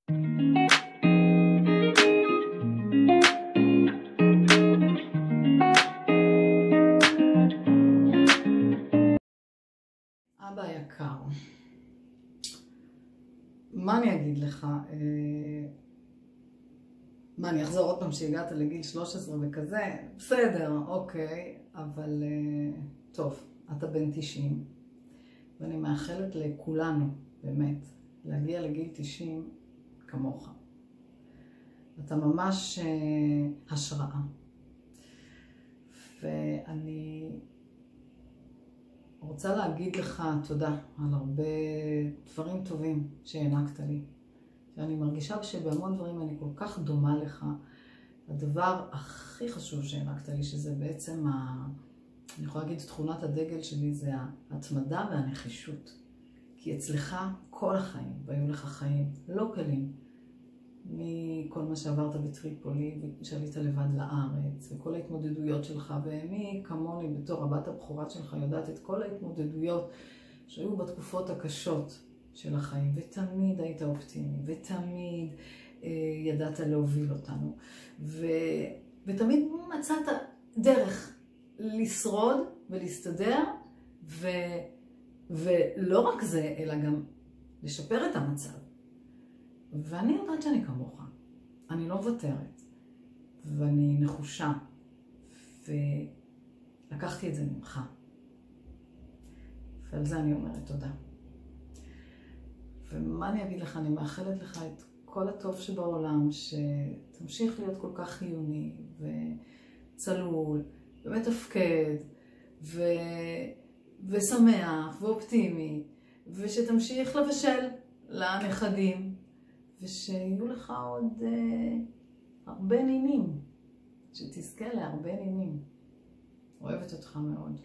אבא יקר, מה אני אגיד לך? מה, אני אחזור עוד פעם שהגעת לגיל 13 וכזה? בסדר, אוקיי, אבל טוב, אתה בן 90, ואני מאחלת לכולנו, באמת, להגיע לגיל 90 כמוך. אתה ממש השראה. ואני רוצה להגיד לך תודה על הרבה דברים טובים שהענקת לי. ואני מרגישה שבהמון דברים אני כל כך דומה לך. הדבר הכי חשוב שהענקת לי, שזה בעצם, אני יכולה להגיד, תכונת הדגל שלי, זה ההתמדה והנחישות. כי אצלך כל החיים, והיו לך חיים לא קלים, מכל מה שעברת בטריפולי, ושעלית לבד לארץ, וכל ההתמודדויות שלך, ומי כמוני בתור הבת הבכורה שלך יודעת את כל ההתמודדויות שהיו בתקופות הקשות של החיים, ותמיד היית אופטימי, ותמיד ידעת להוביל אותנו, ותמיד מצאת דרך לשרוד ולהסתדר, ולא רק זה, אלא גם לשפר את המצב. ואני יודעת שאני כמוך, אני לא מוותרת, ואני נחושה, ולקחתי את זה ממך. ועל זה אני אומרת תודה. ומה אני אגיד לך? אני מאחלת לך את כל הטוב שבעולם, שתמשיך להיות כל כך חיוני, וצלול, ומתפקד, ושמח, ואופטימי, ושתמשיך לבשל לנכדים, ושיהיו לך עוד הרבה נינים, שתזכה להרבה נינים. אוהבת אותך מאוד.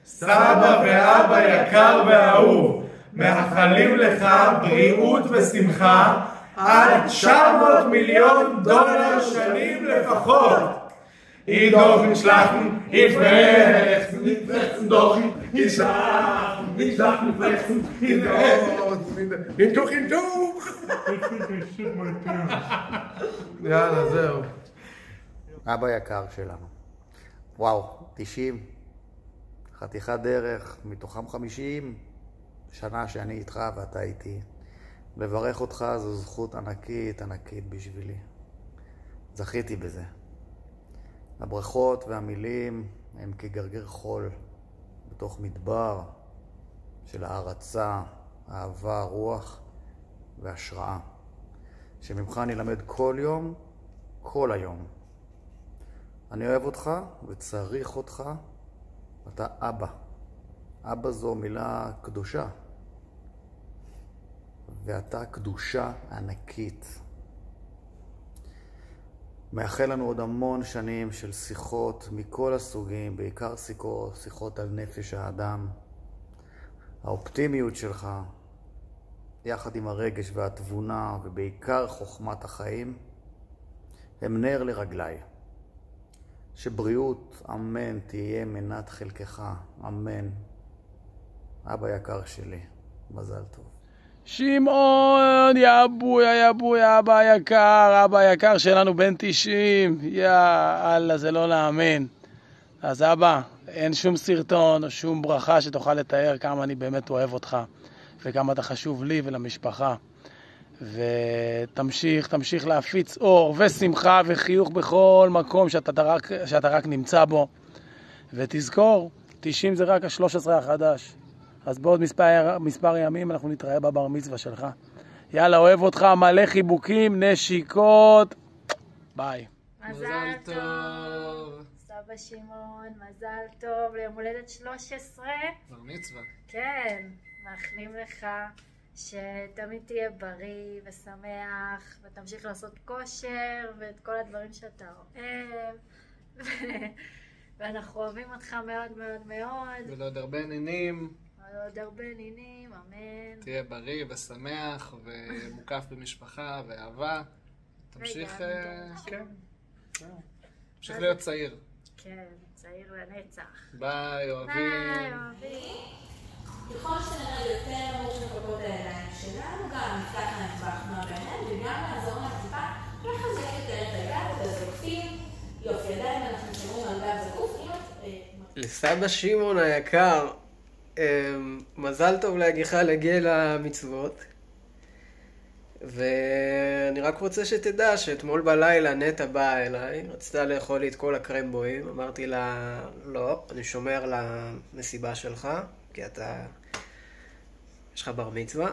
סבא ואבא יקר ואהוב, מאחלים לך בריאות ושמחה עד 900 מיליון דולר שנים לפחות. Ich doch nicht schlafen, ich fressen, nicht fressen doch, ich schlafen, nicht schlafen, nicht fressen, ich doch, ich doch. יאללה, זהו. אבא יקר שלנו. וואו, 90. חתיכת דרך, מתוכם 50 שנה שאני איתך ואתה איתי. לברך אותך זו זכות ענקית, ענקית בשבילי. זכיתי בזה. הברכות והמילים הם כגרגר חול בתוך מדבר של הערצה, אהבה, רוח והשראה. שממך אני למד כל יום, כל היום. אני אוהב אותך וצריך אותך. אתה אבא. אבא זו מילה קדושה. ואתה קדושה ענקית. מאחל לנו עוד המון שנים של שיחות מכל הסוגים, בעיקר שיחות על נפש האדם. האופטימיות שלך, יחד עם הרגש והתבונה, ובעיקר חוכמת החיים, הם נר לרגליי. שבריאות, אמן, תהיה מנת חלקך, אמן. אבא יקר שלי, מזל טוב. שמעון, יא בויה, אבא יקר שלנו בן 90, יאללה, זה לא להאמין. אז אבא, אין שום סרטון או שום ברכה שתוכל לתאר כמה אני באמת אוהב אותך, וכמה אתה חשוב לי ולמשפחה. ותמשיך להפיץ אור ושמחה וחיוך בכל מקום שאתה רק נמצא בו. ותזכור, 90 זה רק ה-13 החדש. אז בעוד מספר ימים אנחנו נתראה בבר מצווה שלך. יאללה, אוהב אותך, מלא חיבוקים, נשיקות. ביי. מזל טוב. סבא שמעון, מזל טוב ליום הולדת 13. בר מצווה. כן, מאחלים לך שתמיד תהיה בריא ושמח, ותמשיך לעשות כושר ואת כל הדברים שאתה אוהב. ואנחנו אוהבים אותך מאוד מאוד מאוד. ולעוד הרבה נינים. עוד הרבה נינים, אמן. תהיה בריא ושמח ומוקף במשפחה ואהבה. תמשיך, כן. תמשיך להיות צעיר. כן, צעיר לנצח. ביי, אוהבים. ביי, אוהבים. ככל שנראה יותר מורכבות העיניים שלנו, גם נפתח להם טווח תנועה בעיניים, וגם לעזור להם טיפה לחזק יותר את הגב, את הזקפים. יופי, עדיין אנחנו שומרים על גב זקוף. לסבא שמעון היקר, מזל טוב להגיעך לגיל המצוות. ואני רק רוצה שתדע שאתמול בלילה נטע באה אליי, רצתה לאכול לי את כל הקרמבויים. אמרתי לה, לא, אני שומר למסיבה שלך, כי יש לך בר מצווה.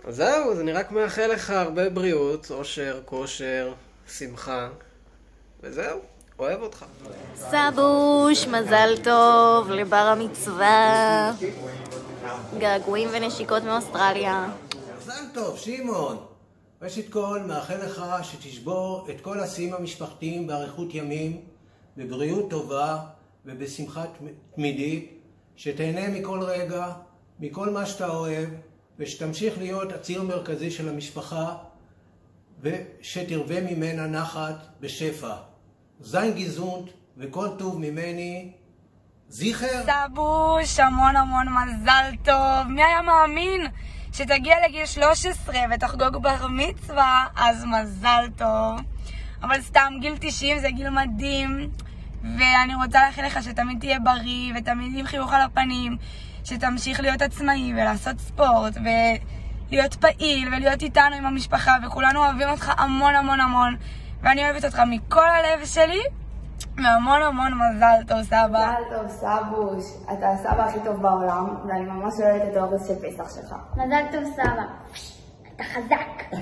אז זהו, אז אני רק מאחל לך הרבה בריאות, אושר, כושר, שמחה, וזהו, אוהב אותך. סבוש, מזל טוב לבר המצווה. געגועים ונשיקות מאוסטרליה. מזל טוב, שמעון. ראשית כל, מאחל לך שתשבור את כל השיאים המשפחתיים באריכות ימים, בבריאות טובה ובשמחה תמידית, שתהנה מכל רגע, מכל מה שאתה אוהב, ושתמשיך להיות הציר מרכזי של המשפחה, ושתרווה ממנה נחת בשפע. זין גזונט וכל טוב ממני, זיכר. סבוש, המון המון מזל טוב. מי היה מאמין שתגיע לגיל 13 ותחגוג בר מצווה? אז מזל טוב. אבל סתם, גיל 90 זה גיל מדהים, ואני רוצה לאחל לך שתמיד תהיה בריא ותמיד עם חיוך על הפנים, שתמשיך להיות עצמאי ולעשות ספורט ולהיות פעיל ולהיות איתנו עם המשפחה, וכולנו אוהבים אותך המון המון המון, ואני אוהבת אותך מכל הלב שלי, והמון המון מזל טוב סבא. מזל טוב סבוש, אתה הסבא הכי טוב בעולם, ואני ממש אוהבת את האורס של פסח שלך. מזל טוב סבא, אתה חזק.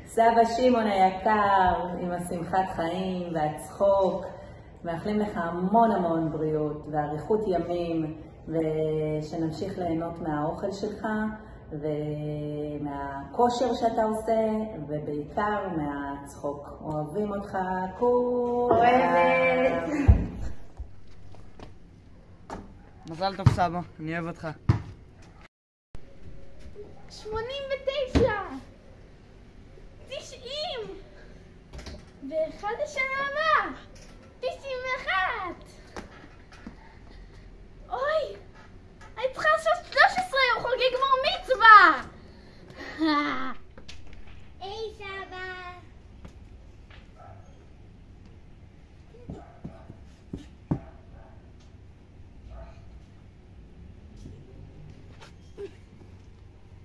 סבא שמעון היקר, עם השמחת חיים והצחוק, מאחלים לך המון המון בריאות ואריכות ימים, ושנמשיך ליהנות מהאוכל שלך ומהכושר שאתה עושה, ובעיקר מהצחוק. אוהבים אותך אוהבת. מזל טוב סבא, אני אוהב אותך. 89, 90, ואחד השנה הבאה, 91. אוי, אני צריכה לעשות 13, הוא חוגג בר מצווה. היי סבא.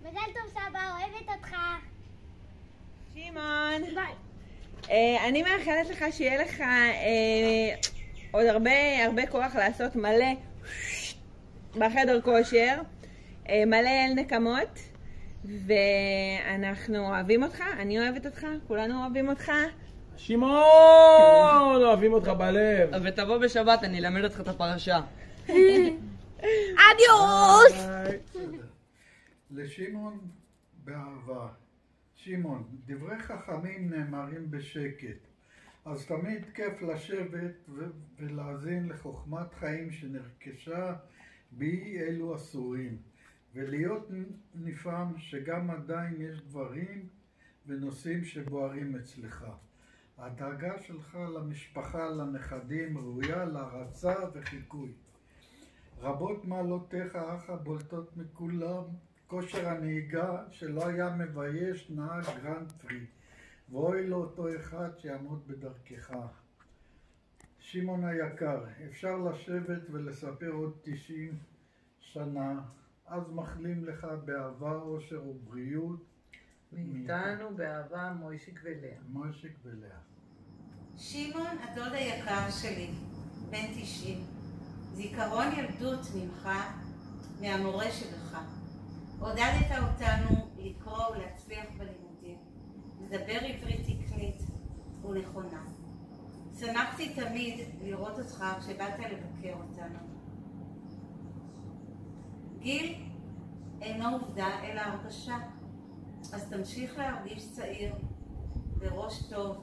מזל טוב סבא, אוהבת אותך. שמעון. ביי. אני מאחלת לך שיהיה לך עוד הרבה כוח לעשות מלא בחדר כושר, מלא אל נקמות, ואנחנו אוהבים אותך, אני אוהבת אותך, כולנו אוהבים אותך. שמעון, אוהבים אותך בלב. ותבוא בשבת, אני אלמד אותך את הפרשה. אדיוס! לשמעון באהבה. שמעון, דברי חכמים נאמרים בשקט, אז תמיד כיף לשבת ולהאזין לחוכמת חיים שנרכשה בי אלו אסורים, ולהיות נפעם שגם עדיין יש דברים ונושאים שבוערים אצלך. הדאגה שלך למשפחה, לנכדים, ראויה להערצה וחיקוי. רבות מעלותיך אך הבולטות מכולם, כושר הנהיגה שלא היה מבייש נהג גרנד פרי, ואוי לאותו אחד שיעמוד בדרכך. שמעון היקר, אפשר לשבת ולספר עוד 90 שנה, אז מחלים לך באהבה, אושר ובריאות. מאיתנו באהבה מוישיק ולאה. מוישיק ולאה. שמעון, הדוד היקר שלי, בן 90, זיכרון ילדות ממך, מהמורה שלך. עודדת אותנו לקרוא ולהצליח בלימודים, לדבר עברית תקנית ונכונה. שמחתי תמיד לראות אותך כשבאת לבקר אותנו. גיל אינו עובדה אלא הרגשה, אז תמשיך להרגיש צעיר, בראש טוב,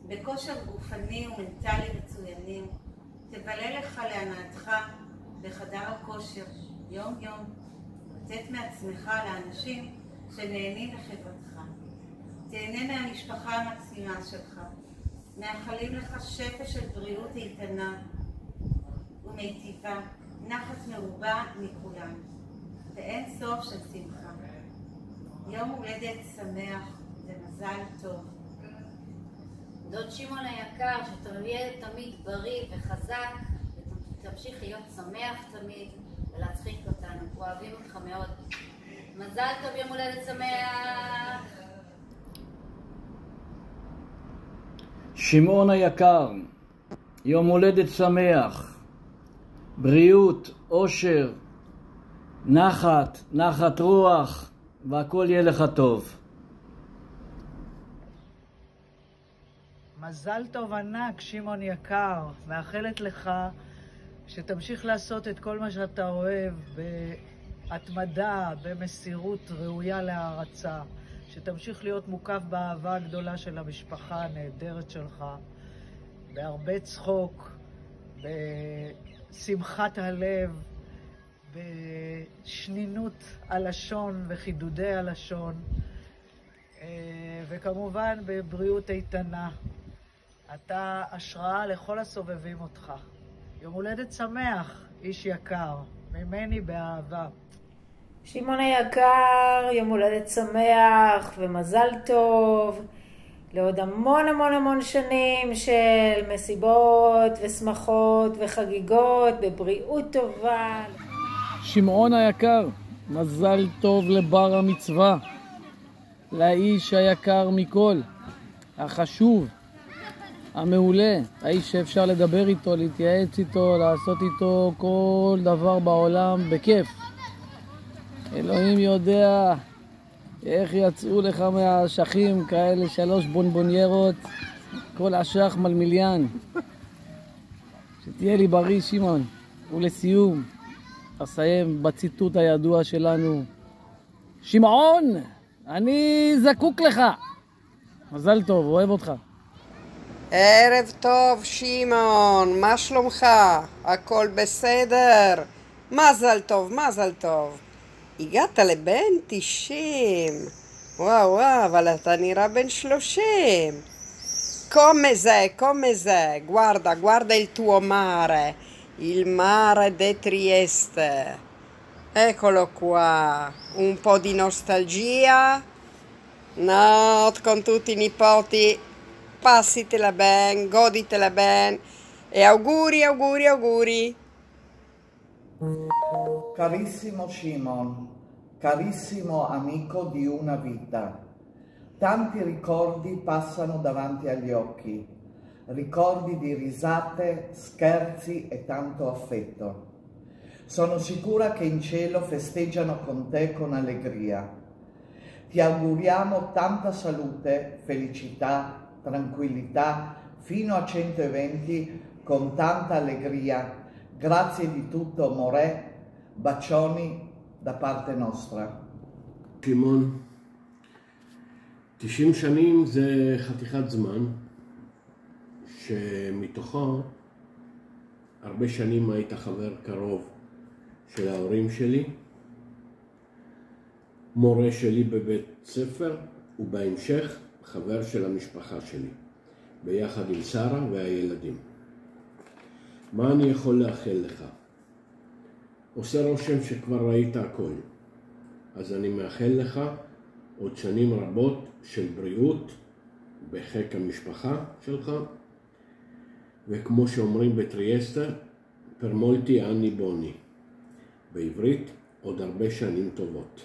בכושר גופני ומנטלי מצוינים. תבלה לך להנאתך בחדר הכושר יום יום, לתת מעצמך לאנשים שנהנים לחברתך. תהנה מהמשפחה המקסימה שלך. מאחלים לך שפע של בריאות איתנה ומיטיבה, נחת מרובה מכולם, ואין סוף של שמחה. יום הולדת שמח ומזל טוב. דוד שמעון היקר, שתהיה תמיד בריא וחזק, ותמשיך להיות שמח תמיד ולהצחיק אותנו. אוהבים אותך מאוד. מזל טוב, יום הולדת שמח. שמעון היקר, יום הולדת שמח, בריאות, אושר, נחת רוח, והכל יהיה לך טוב. מזל טוב ענק, שמעון יקר, מאחלת לך שתמשיך לעשות את כל מה שאתה אוהב בהתמדה, במסירות ראויה להערצה, שתמשיך להיות מוקף באהבה הגדולה של המשפחה הנהדרת שלך, בהרבה צחוק, בשמחת הלב, בשנינות הלשון וחידודי הלשון, וכמובן בבריאות איתנה. אתה השראה לכל הסובבים אותך. יום הולדת שמח, איש יקר, ממני באהבה. שמעון היקר, יום הולדת שמח ומזל טוב לעוד המון שנים של מסיבות ושמחות וחגיגות בבריאות טובה. שמעון היקר, מזל טוב לבר המצווה, לאיש היקר מכל, החשוב, המעולה, האיש שאפשר לדבר איתו, להתייעץ איתו, לעשות איתו כל דבר בעולם בכיף. אלוהים יודע איך יצאו לך מהאשכים כאלה 3 בונבוניירות, כל אשך מלמיליאן. שתהיה לי בריא, שמעון. ולסיום, אסיים בציטוט הידוע שלנו. שמעון, אני זקוק לך. מזל טוב, אוהב אותך. ערב טוב, שמעון, מה שלומך? הכל בסדר? מזל טוב, מזל טוב. הגעת לבן 90. וואו, אבל אתה נראה בן 30. Come sei? Guarda il tuo mare. Il mare di Trieste. Eccolo qua. Un po' di nostalgia. Notte con tutti i nipoti. Passitela ben, goditela ben. E auguri. Carissimo Shimon, carissimo amico di una vita, tanti ricordi passano davanti agli occhi, ricordi di risate, scherzi e tanto affetto. Sono sicura che in cielo festeggiano con te con allegria. Ti auguriamo tanta salute, felicità, tranquillità, fino a 100 eventi con tanta allegria. Grazie di tutto, More. bacioni da parte nostra. שמעון, 90 שנים זה חתיכת זמן, שמתוכו הרבה שנים היית חבר קרוב של ההורים שלי, מורה שלי בבית ספר, ובהמשך חבר של המשפחה שלי, ביחד עם שרה והילדים. מה אני יכול לאחל לך? עושה רושם שכבר ראית הכל, אז אני מאחל לך עוד שנים רבות של בריאות בחיק המשפחה שלך, וכמו שאומרים בטריאסטה, פרמולטי אני בוני, בעברית עוד הרבה שנים טובות.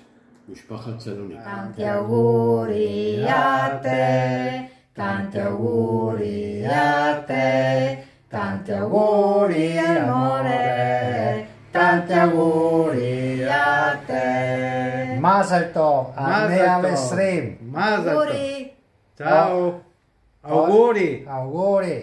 משפחת סלוניקי. Tanti auguri a te, tanti auguri a te, tanti auguri amore, tanti auguri a te. Mazel tov, Anea Lesrim. Mazel tov. Ciao. Auguri. Auguri.